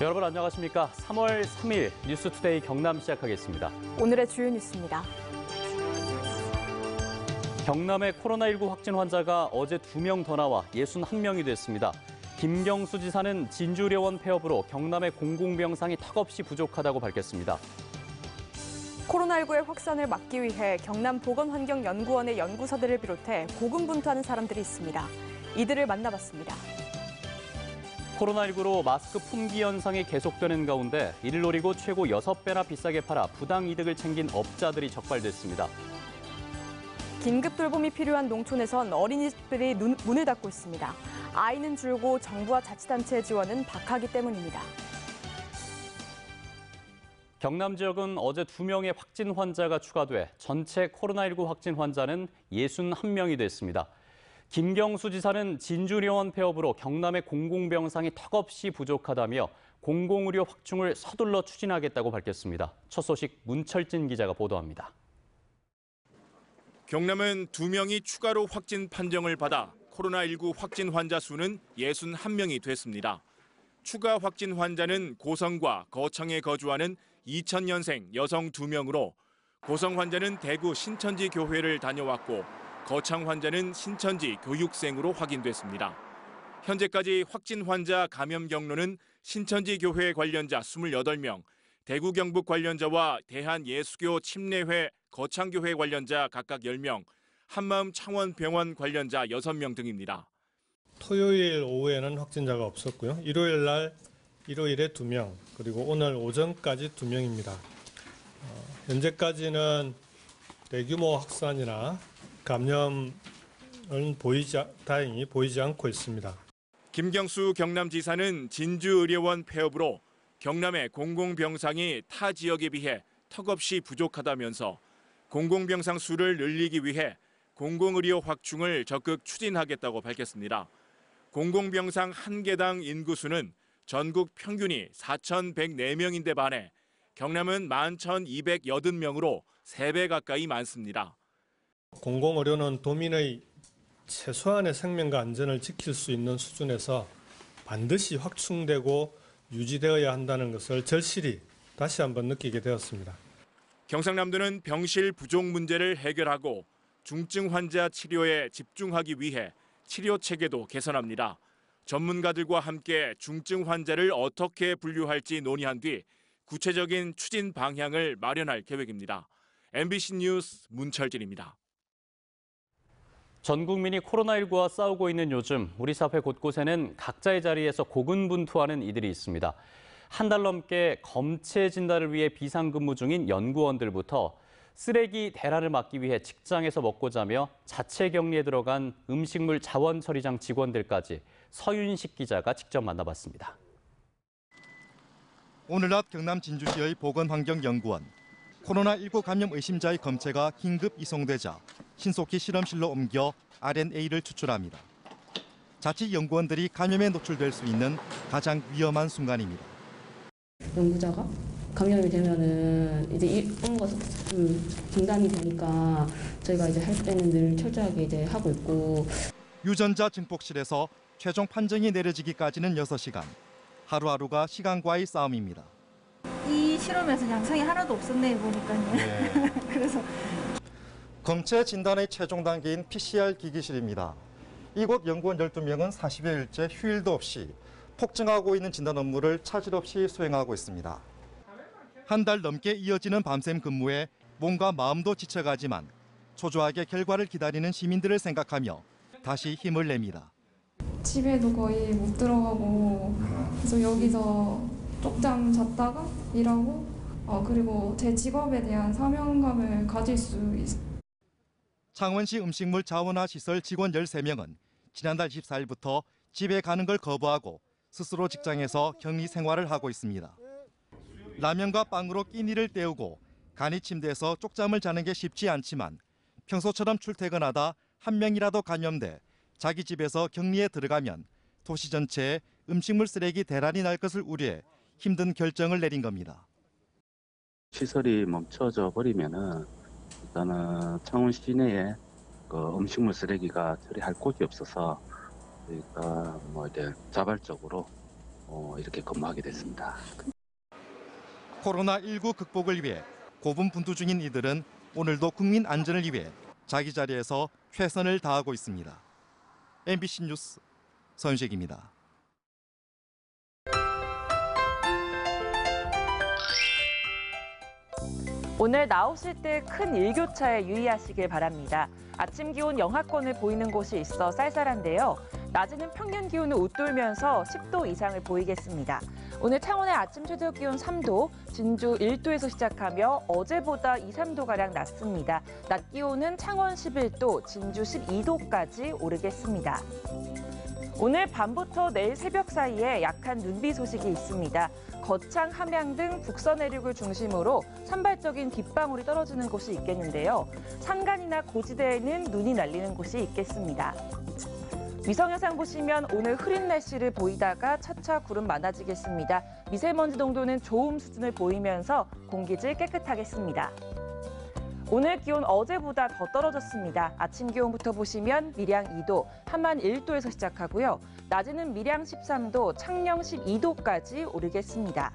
여러분 안녕하십니까? 3월 3일 뉴스투데이 경남 시작하겠습니다. 오늘의 주요 뉴스입니다. 경남의 코로나19 확진 환자가 어제 2명 더 나와 61명이 됐습니다. 김경수 지사는 진주의료원 폐업으로 경남의 공공병상이 턱없이 부족하다고 밝혔습니다. 코로나19의 확산을 막기 위해 경남보건환경연구원의 연구사들을 비롯해 고군분투하는 사람들이 있습니다. 이들을 만나봤습니다. 코로나19로 마스크 품귀 현상이 계속되는 가운데 이를 노리고 최고 6배나 비싸게 팔아 부당 이득을 챙긴 업자들이 적발됐습니다. 긴급 돌봄이 필요한 농촌에선 어린이집들이 문을 닫고 있습니다. 아이는 줄고 정부와 자치단체의 지원은 박하기 때문입니다. 경남 지역은 어제 2명의 확진 환자가 추가돼 전체 코로나19 확진 환자는 61명이 됐습니다. 김경수 지사는 진주의료원 폐업으로 경남의 공공병상이 턱없이 부족하다며 공공의료 확충을 서둘러 추진하겠다고 밝혔습니다. 첫 소식 문철진 기자가 보도합니다. 경남은 2명이 추가로 확진 판정을 받아 코로나19 확진 환자 수는 61명이 됐습니다. 추가 확진 환자는 고성과 거창에 거주하는 2000년생 여성 2명으로 고성 환자는 대구 신천지 교회를 다녀왔고 거창 환자는 신천지 교육생으로 확인됐습니다. 현재까지 확진 환자 감염 경로는 신천지 교회 관련자 28명, 대구 경북 관련자와 대한예수교 침례회 거창교회 관련자 각각 10명, 한마음 창원병원 관련자 6명 등입니다. 토요일 오후에는 확진자가 없었고요. 일요일에 2명, 그리고 오늘 오전까지 2명입니다. 현재까지는 대규모 확산이나 감염은 다행히 보이지 않고 있습니다. 김경수 경남지사는 진주의료원 폐업으로 경남의 공공병상이 타 지역에 비해 턱없이 부족하다면서 공공병상 수를 늘리기 위해 공공의료 확충을 적극 추진하겠다고 밝혔습니다. 공공병상 한 개당 인구수는 전국 평균이 4,104명인데 반해 경남은 11,280명으로 3배 가까이 많습니다. 공공의료는 도민의 최소한의 생명과 안전을 지킬 수 있는 수준에서 반드시 확충되고 유지되어야 한다는 것을 절실히 다시 한번 느끼게 되었습니다. 경상남도는 병실 부족 문제를 해결하고 중증 환자 치료에 집중하기 위해 치료 체계도 개선합니다. 전문가들과 함께 중증 환자를 어떻게 분류할지 논의한 뒤 구체적인 추진 방향을 마련할 계획입니다. MBC 뉴스 문철진입니다. 전 국민이 코로나19와 싸우고 있는 요즘 우리 사회 곳곳에는 각자의 자리에서 고군분투하는 이들이 있습니다. 한 달 넘게 검체 진단을 위해 비상근무 중인 연구원들부터 쓰레기 대란을 막기 위해 직장에서 먹고 자며 자체 격리에 들어간 음식물 자원 처리장 직원들까지 서윤식 기자가 직접 만나봤습니다. 오늘 낮 경남 진주시의 보건환경연구원. 코로나19 감염 의심자의 검체가 긴급 이송되자 신속히 실험실로 옮겨 RNA를 추출합니다. 자칫 연구원들이 감염에 노출될 수 있는 가장 위험한 순간입니다. 연구자가 감염이 되면은 이제 이런 거 중단이 되니까 저희가 이제 할 때는 늘 철저하게 이제 하고 있고. 유전자 증폭실에서 최종 판정이 내려지기까지는 6시간. 하루하루가 시간과의 싸움입니다. 이 실험에서 양성이 하나도 없었네 보니까요. 네. 그래서 검체 진단의 최종 단계인 PCR 기기실입니다. 이곳 연구원 12명은 40여일째 휴일도 없이 폭증하고 있는 진단 업무를 차질 없이 수행하고 있습니다. 한 달 넘게 이어지는 밤샘 근무에 몸과 마음도 지쳐가지만 초조하게 결과를 기다리는 시민들을 생각하며 다시 힘을 냅니다. 집에도 거의 못 들어가고 그래서 여기서 쪽잠 잤다가 일하고 그리고 제 직업에 대한 사명감을 가질 수 있습니다. 창원시 음식물 자원화 시설 직원 13명은 지난달 14일부터 집에 가는 걸 거부하고 스스로 직장에서 격리 생활을 하고 있습니다. 라면과 빵으로 끼니를 때우고 간이 침대에서 쪽잠을 자는 게 쉽지 않지만 평소처럼 출퇴근하다 한 명이라도 감염돼 자기 집에서 격리에 들어가면 도시 전체에 음식물 쓰레기 대란이 날 것을 우려해 힘든 결정을 내린 겁니다. 시설이 멈춰져 버리면은 일단은 창원 시내에 그 음식물 쓰레기가 처리할 곳이 없어서 저희가 이제 자발적으로 이렇게 근무하게 됐습니다. 코로나19 극복을 위해 고군분투 중인 이들은 오늘도 국민 안전을 위해 자기 자리에서 최선을 다하고 있습니다. MBC 뉴스 서윤식입니다. 오늘 나오실 때 큰 일교차에 유의하시길 바랍니다. 아침 기온 영하권을 보이는 곳이 있어 쌀쌀한데요. 낮에는 평년 기온을 웃돌면서 10도 이상을 보이겠습니다. 오늘 창원의 아침 최저 기온 3도, 진주 1도에서 시작하며 어제보다 2, 3도가량 낮습니다. 낮 기온은 창원 11도, 진주 12도까지 오르겠습니다. 오늘 밤부터 내일 새벽 사이에 약한 눈비 소식이 있습니다. 거창, 함양 등 북서 내륙을 중심으로 산발적인 빗방울이 떨어지는 곳이 있겠는데요. 산간이나 고지대에는 눈이 날리는 곳이 있겠습니다. 위성영상 보시면 오늘 흐린 날씨를 보이다가 차차 구름 많아지겠습니다. 미세먼지 농도는 좋음 수준을 보이면서 공기질 깨끗하겠습니다. 오늘 기온 어제보다 더 떨어졌습니다. 아침 기온부터 보시면 밀양 2도, 함안 1도에서 시작하고요. 낮에는 밀양 13도, 창녕 12도까지 오르겠습니다.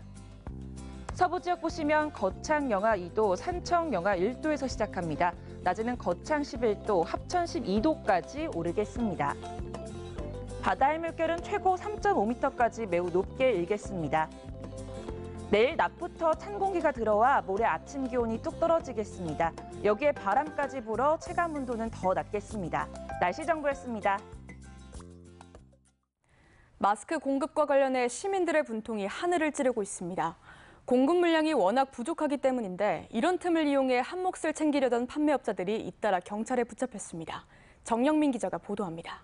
서부 지역 보시면 거창 영하 2도, 산청 영하 1도에서 시작합니다. 낮에는 거창 11도, 합천 12도까지 오르겠습니다. 바다의 물결은 최고 3.5m까지 매우 높게 일겠습니다. 내일 낮부터 찬 공기가 들어와 모레 아침 기온이 뚝 떨어지겠습니다. 여기에 바람까지 불어 체감 온도는 더 낮겠습니다. 날씨 정보였습니다. 마스크 공급과 관련해 시민들의 분통이 하늘을 찌르고 있습니다. 공급 물량이 워낙 부족하기 때문인데 이런 틈을 이용해 한 몫을 챙기려던 판매업자들이 잇따라 경찰에 붙잡혔습니다. 정영민 기자가 보도합니다.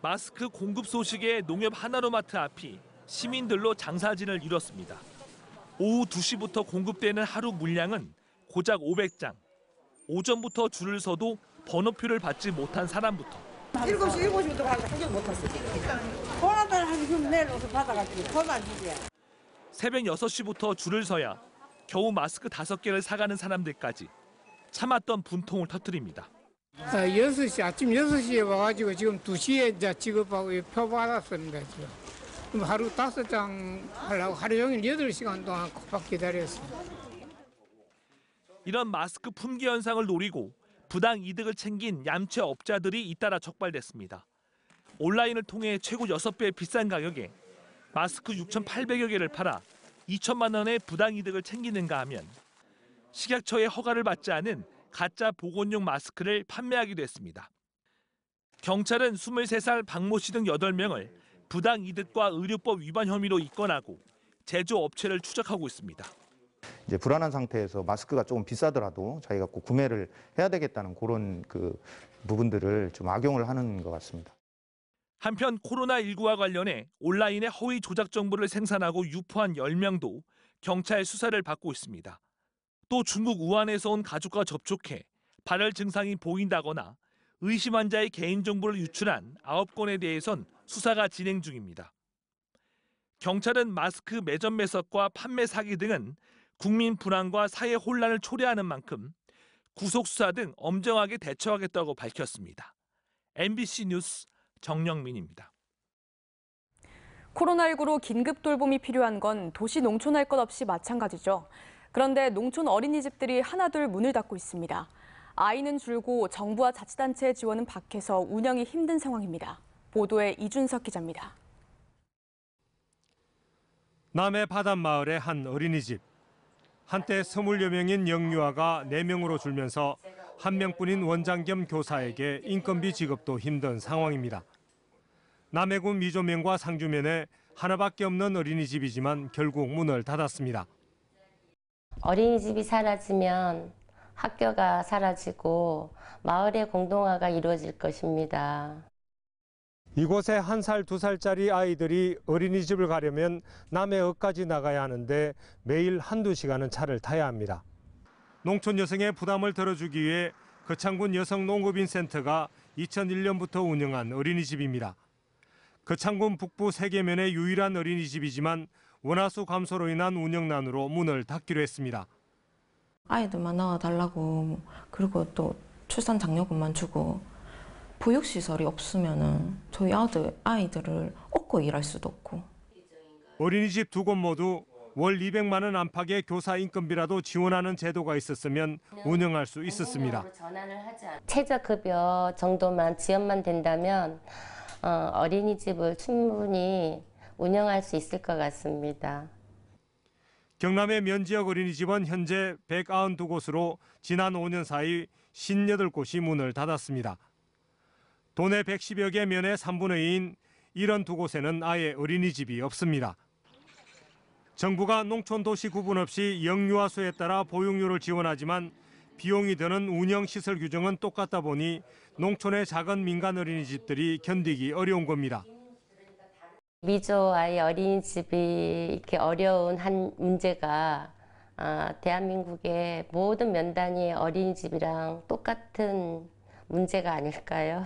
마스크 공급 소식에 농협 하나로마트 앞이 시민들로 장사진을 이뤘습니다. 오후 2시부터 공급되는 하루 물량은 고작 500장. 오전부터 줄을 서도 번호표를 받지 못한 사람부터. 7시부터 가서 한개 못 탔어. 보라달 한 내일 오서 받아가지고 돈안 주지. 새벽 6시부터 줄을 서야 겨우 마스크 5개를 사가는 사람들까지 참았던 분통을 터뜨립니다. 6시, 아침 6시에 와가지고 지금 2시에 이제 지급하고 표 받았습니다. 지금. 그럼 하루 5장 하려고 하루 종일 8시간 동안 코박 기다렸어요. 이런 마스크 품귀 현상을 노리고 부당 이득을 챙긴 얌체 업자들이 잇따라 적발됐습니다. 온라인을 통해 최고 6배 비싼 가격에 마스크 6,800여 개를 팔아 2천만 원의 부당 이득을 챙기는가 하면 식약처의 허가를 받지 않은 가짜 보건용 마스크를 판매하기도 했습니다. 경찰은 23살 박모 씨 등 8명을 부당 이득과 의료법 위반 혐의로 입건하고 제조업체를 추적하고 있습니다. 이제 불안한 상태에서 마스크가 조금 비싸더라도 자기가 꼭 구매를 해야 되겠다는 그런 부분들을 좀 악용을 하는 것 같습니다. 한편 코로나19와 관련해 온라인에 허위 조작 정보를 생산하고 유포한 10명도 경찰 수사를 받고 있습니다. 또 중국 우한에서 온 가족과 접촉해 발열 증상이 보인다거나 의심 환자의 개인정보를 유출한 9건에 대해선 수사가 진행 중입니다. 경찰은 마스크 매점 매석과 판매 사기 등은 국민 불안과 사회 혼란을 초래하는 만큼 구속 수사 등 엄정하게 대처하겠다고 밝혔습니다. MBC 뉴스 정영민입니다. 코로나19로 긴급 돌봄이 필요한 건 도시 농촌 할 것 없이 마찬가지죠. 그런데 농촌 어린이집들이 하나둘 문을 닫고 있습니다. 아이는 줄고 정부와 자치단체의 지원은 박해서 운영이 힘든 상황입니다. 보도에 이준석 기자입니다. 남해 바닷마을의 한 어린이집. 한때 20여 명인 영유아가 4명으로 줄면서 1명뿐인 원장 겸 교사에게 인건비 지급도 힘든 상황입니다. 남해군 미조면과 상주면에 하나밖에 없는 어린이집이지만 결국 문을 닫았습니다. 어린이집이 사라지면 학교가 사라지고 마을의 공동화가 이루어질 것입니다. 이곳에 1살, 2살짜리 아이들이 어린이집을 가려면 남해역까지 나가야 하는데 매일 1~2시간은 차를 타야 합니다. 농촌 여성의 부담을 덜어주기 위해 거창군 여성농업인센터가 2001년부터 운영한 어린이집입니다. 거창군 북부 세계면의 유일한 어린이집이지만 원화수 감소로 인한 운영난으로 문을 닫기로 했습니다. 아이들만 낳아달라고 그리고 또 출산 장려금만 주고 보육시설이 없으면은 저희 아이들을 먹고 일할 수도 없고. 어린이집 두 곳 모두 월 200만 원 안팎의 교사 인건비라도 지원하는 제도가 있었으면 운영할 수 있었습니다. 최저급여 정도만 지원만 된다면 어린이집을 충분히 운영할 수 있을 것 같습니다. 경남의 면지역 어린이집은 현재 192곳으로 지난 5년 사이 58곳이 문을 닫았습니다. 도내 110여 개 면의 3분의 2인 이런 두 곳에는 아예 어린이집이 없습니다. 정부가 농촌 도시 구분 없이 영유아 수에 따라 보육료를 지원하지만 비용이 드는 운영시설 규정은 똑같다 보니 농촌의 작은 민간 어린이집들이 견디기 어려운 겁니다. 미조 아이 어린이집이 이렇게 어려운 한 문제가 대한민국의 모든 면단위의 어린이집이랑 똑같은 문제가 아닐까요?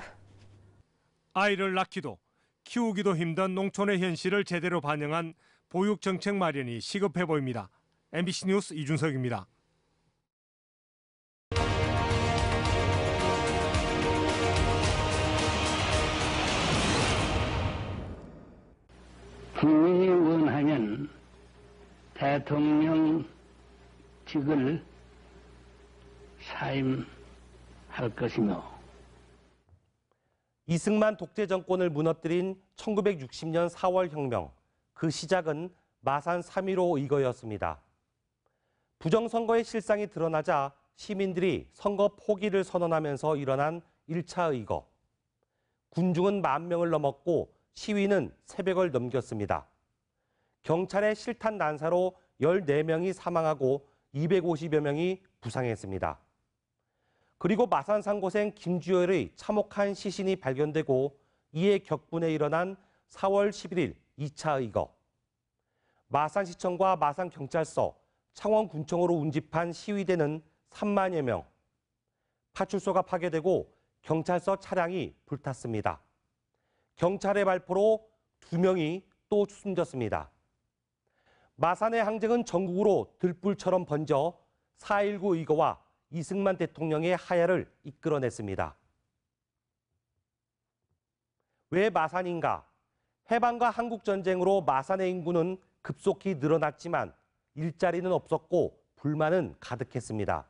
아이를 낳기도 키우기도 힘든 농촌의 현실을 제대로 반영한 보육정책 마련이 시급해 보입니다. MBC 뉴스 이준석입니다. 국민이 원하면 대통령직을 사임할 것이며 이승만 독재 정권을 무너뜨린 1960년 4월 혁명, 그 시작은 마산 3.15 의거였습니다. 부정선거의 실상이 드러나자 시민들이 선거 포기를 선언하면서 일어난 1차 의거. 군중은 10,000명을 넘었고 시위는 새벽을 넘겼습니다. 경찰의 실탄 난사로 14명이 사망하고 250여 명이 부상했습니다. 그리고 마산 상고생 김주열의 참혹한 시신이 발견되고 이에 격분해 일어난 4월 11일 2차 의거. 마산시청과 마산경찰서, 창원군청으로 운집한 시위대는 30,000여 명. 파출소가 파괴되고 경찰서 차량이 불탔습니다. 경찰의 발포로 2명이 또 숨졌습니다. 마산의 항쟁은 전국으로 들불처럼 번져 4.19 의거와 이승만 대통령의 하야를 이끌어냈습니다. 왜 마산인가? 해방과 한국전쟁으로 마산의 인구는 급속히 늘어났지만 일자리는 없었고 불만은 가득했습니다.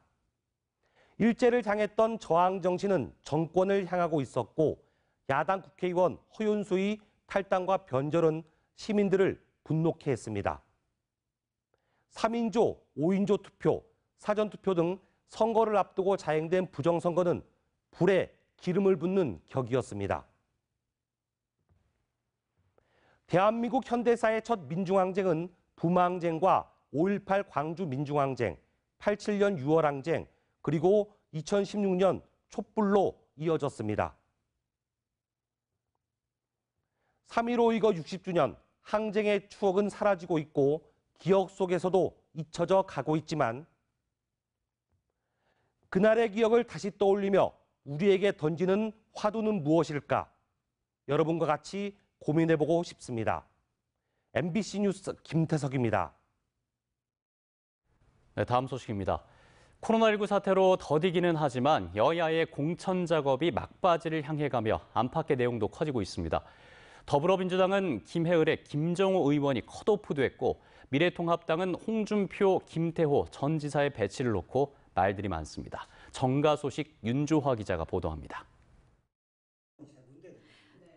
일제를 향했던 저항 정신은 정권을 향하고 있었고 야당 국회의원 허윤수의 탈당과 변절은 시민들을 분노케 했습니다. 3인조, 5인조 투표, 사전투표 등 선거를 앞두고 자행된 부정선거는 불에 기름을 붓는 격이었습니다. 대한민국 현대사의 첫 민중항쟁은 부마항쟁과 5.18 광주 민중항쟁, 87년 6월항쟁, 그리고 2016년 촛불로 이어졌습니다. 3.15 의거 60주년, 항쟁의 추억은 사라지고 있고 기억 속에서도 잊혀져 가고 있지만 그날의 기억을 다시 떠올리며 우리에게 던지는 화두는 무엇일까? 여러분과 같이 고민해보고 싶습니다. MBC 뉴스 김태석입니다. 네, 다음 소식입니다. 코로나19 사태로 더디기는 하지만 여야의 공천 작업이 막바지를 향해 가며 안팎의 내용도 커지고 있습니다. 더불어민주당은 김해을의 김정호 의원이 컷오프됐고 미래통합당은 홍준표, 김태호 전 지사의 배치를 놓고 말들이 많습니다. 정가 소식 윤조화 기자가 보도합니다.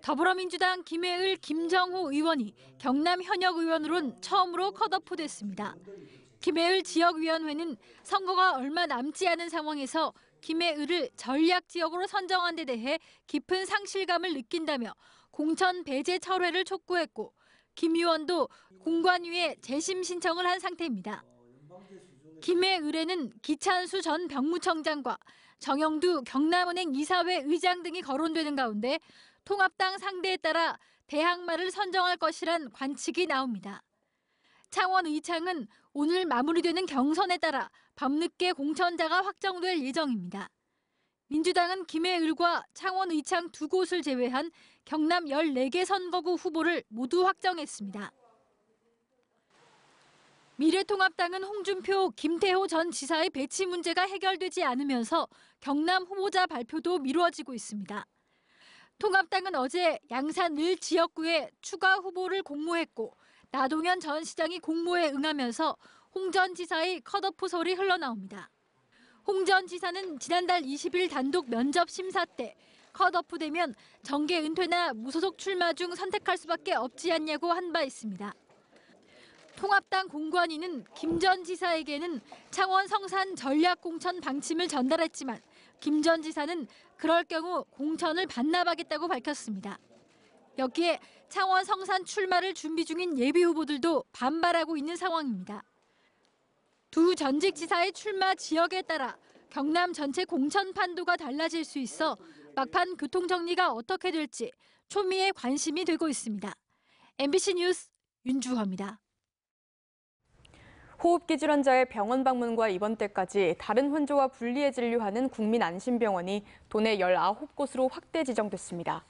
더불어민주당 김해을 김정호 의원이 경남 현역 의원으론 처음으로 컷오프됐습니다. 김해을 지역위원회는 선거가 얼마 남지 않은 상황에서 김해을을 전략지역으로 선정한 데 대해 깊은 상실감을 느낀다며 공천 배제 철회를 촉구했고 김 의원도 공관위에 재심 신청을 한 상태입니다. 김해을에는 기찬수 전 병무청장과 정영두 경남은행 이사회 의장 등이 거론되는 가운데 통합당 상대에 따라 대항마를 선정할 것이란 관측이 나옵니다. 창원 의창은 오늘 마무리되는 경선에 따라 밤늦게 공천자가 확정될 예정입니다. 민주당은 김해을과 창원 의창 두 곳을 제외한 경남 14개 선거구 후보를 모두 확정했습니다. 미래통합당은 홍준표, 김태호 전 지사의 배치 문제가 해결되지 않으면서 경남 후보자 발표도 미뤄지고 있습니다. 통합당은 어제 양산 늘 지역구에 추가 후보를 공모했고 나동현 전 시장이 공모에 응하면서 홍 전 지사의 컷오프 설이 흘러나옵니다. 홍 전 지사는 지난달 20일 단독 면접 심사 때 컷오프되면 정계 은퇴나 무소속 출마 중 선택할 수밖에 없지 않냐고 한 바 있습니다. 통합당 공관위는 김 전 지사에게는 창원 성산 전략 공천 방침을 전달했지만 김 전 지사는 그럴 경우 공천을 반납하겠다고 밝혔습니다. 여기에 창원 성산 출마를 준비 중인 예비 후보들도 반발하고 있는 상황입니다. 두 전직 지사의 출마 지역에 따라 경남 전체 공천 판도가 달라질 수 있어 막판 교통 정리가 어떻게 될지 초미의 관심이 되고 있습니다. MBC 뉴스 윤주화입니다. 호흡기 질환자의 병원 방문과 입원 때까지 다른 환자와 분리해 진료하는 국민안심병원이 도내 19곳으로 확대 지정됐습니다.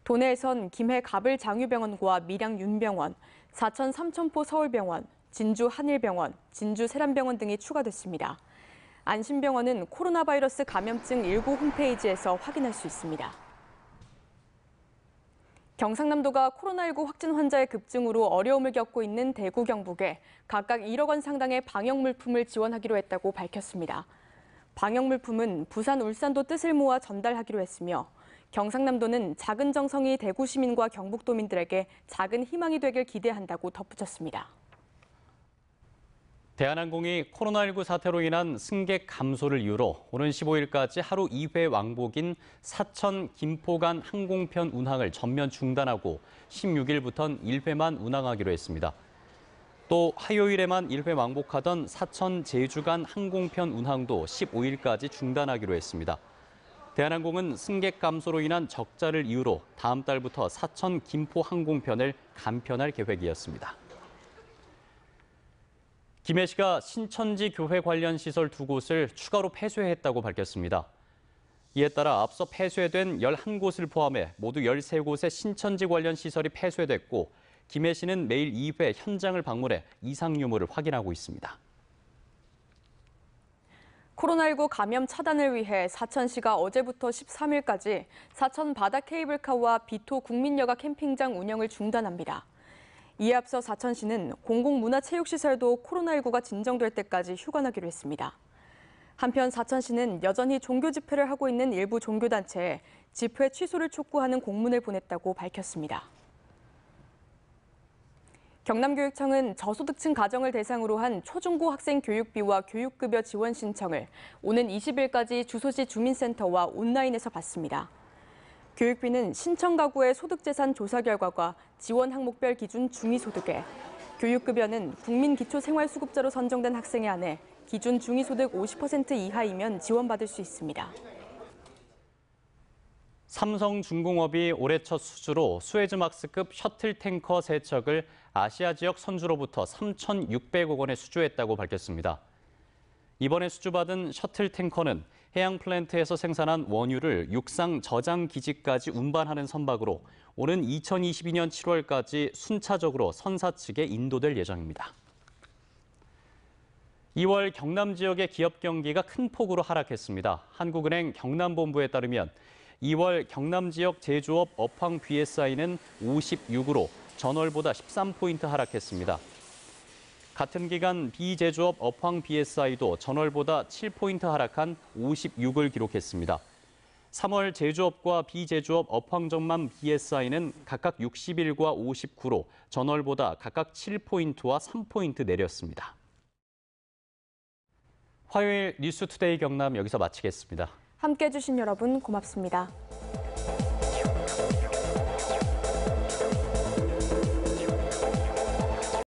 도내에선 김해 갑을 장유병원과 밀양 윤병원, 사천 삼천포 서울병원, 진주 한일병원, 진주 세란병원 등이 추가됐습니다. 안심병원은 코로나 바이러스 감염증 19 홈페이지에서 확인할 수 있습니다. 경상남도가 코로나19 확진 환자의 급증으로 어려움을 겪고 있는 대구, 경북에 각각 1억 원 상당의 방역 물품을 지원하기로 했다고 밝혔습니다. 방역 물품은 부산, 울산도 뜻을 모아 전달하기로 했으며 경상남도는 작은 정성이 대구 시민과 경북도민들에게 작은 희망이 되길 기대한다고 덧붙였습니다. 대한항공이 코로나19 사태로 인한 승객 감소를 이유로 오는 15일까지 하루 2회 왕복인 사천 김포 간 항공편 운항을 전면 중단하고 16일부터는 1회만 운항하기로 했습니다. 또 화요일에만 1회 왕복하던 사천 제주 간 항공편 운항도 15일까지 중단하기로 했습니다. 대한항공은 승객 감소로 인한 적자를 이유로 다음 달부터 사천 김포 항공편을 감편할 계획이었습니다. 김해시가 신천지 교회 관련 시설 2곳을 추가로 폐쇄했다고 밝혔습니다. 이에 따라 앞서 폐쇄된 11곳을 포함해 모두 13곳의 신천지 관련 시설이 폐쇄됐고 김해시는 매일 2회 현장을 방문해 이상 유무를 확인하고 있습니다. 코로나19 감염 차단을 위해 사천시가 어제부터 13일까지 사천 바다 케이블카와 비토 국민여가 캠핑장 운영을 중단합니다. 이에 앞서 사천시는 공공문화체육시설도 코로나19가 진정될 때까지 휴관하기로 했습니다. 한편 사천시는 여전히 종교 집회를 하고 있는 일부 종교단체에 집회 취소를 촉구하는 공문을 보냈다고 밝혔습니다. 경남교육청은 저소득층 가정을 대상으로 한 초중고 학생 교육비와 교육급여 지원 신청을 오는 20일까지 주소지 주민센터와 온라인에서 받습니다. 교육비는 신청 가구의 소득재산 조사 결과가 지원 항목별 기준 중위소득에, 교육급여는 국민기초생활수급자로 선정된 학생에 한해 기준 중위소득 50% 이하이면 지원받을 수 있습니다. 삼성중공업이 올해 첫 수주로 수에즈막스급 셔틀 탱커 3척을 아시아 지역 선주로부터 3,600억 원에 수주했다고 밝혔습니다. 이번에 수주받은 셔틀 탱커는 해양 플랜트에서 생산한 원유를 육상 저장 기지까지 운반하는 선박으로 오는 2022년 7월까지 순차적으로 선사 측에 인도될 예정입니다. 2월 경남 지역의 기업 경기가 큰 폭으로 하락했습니다. 한국은행 경남본부에 따르면 2월 경남 지역 제조업 업황 BSI는 56으로 전월보다 13포인트 하락했습니다. 같은 기간 비제조업 업황 BSI도 전월보다 7포인트 하락한 56을 기록했습니다. 3월 제조업과 비제조업 업황전망 BSI는 각각 61과 59로 전월보다 각각 7포인트와 3포인트 내렸습니다. 화요일 뉴스투데이 경남 여기서 마치겠습니다. 함께해 주신 여러분 고맙습니다.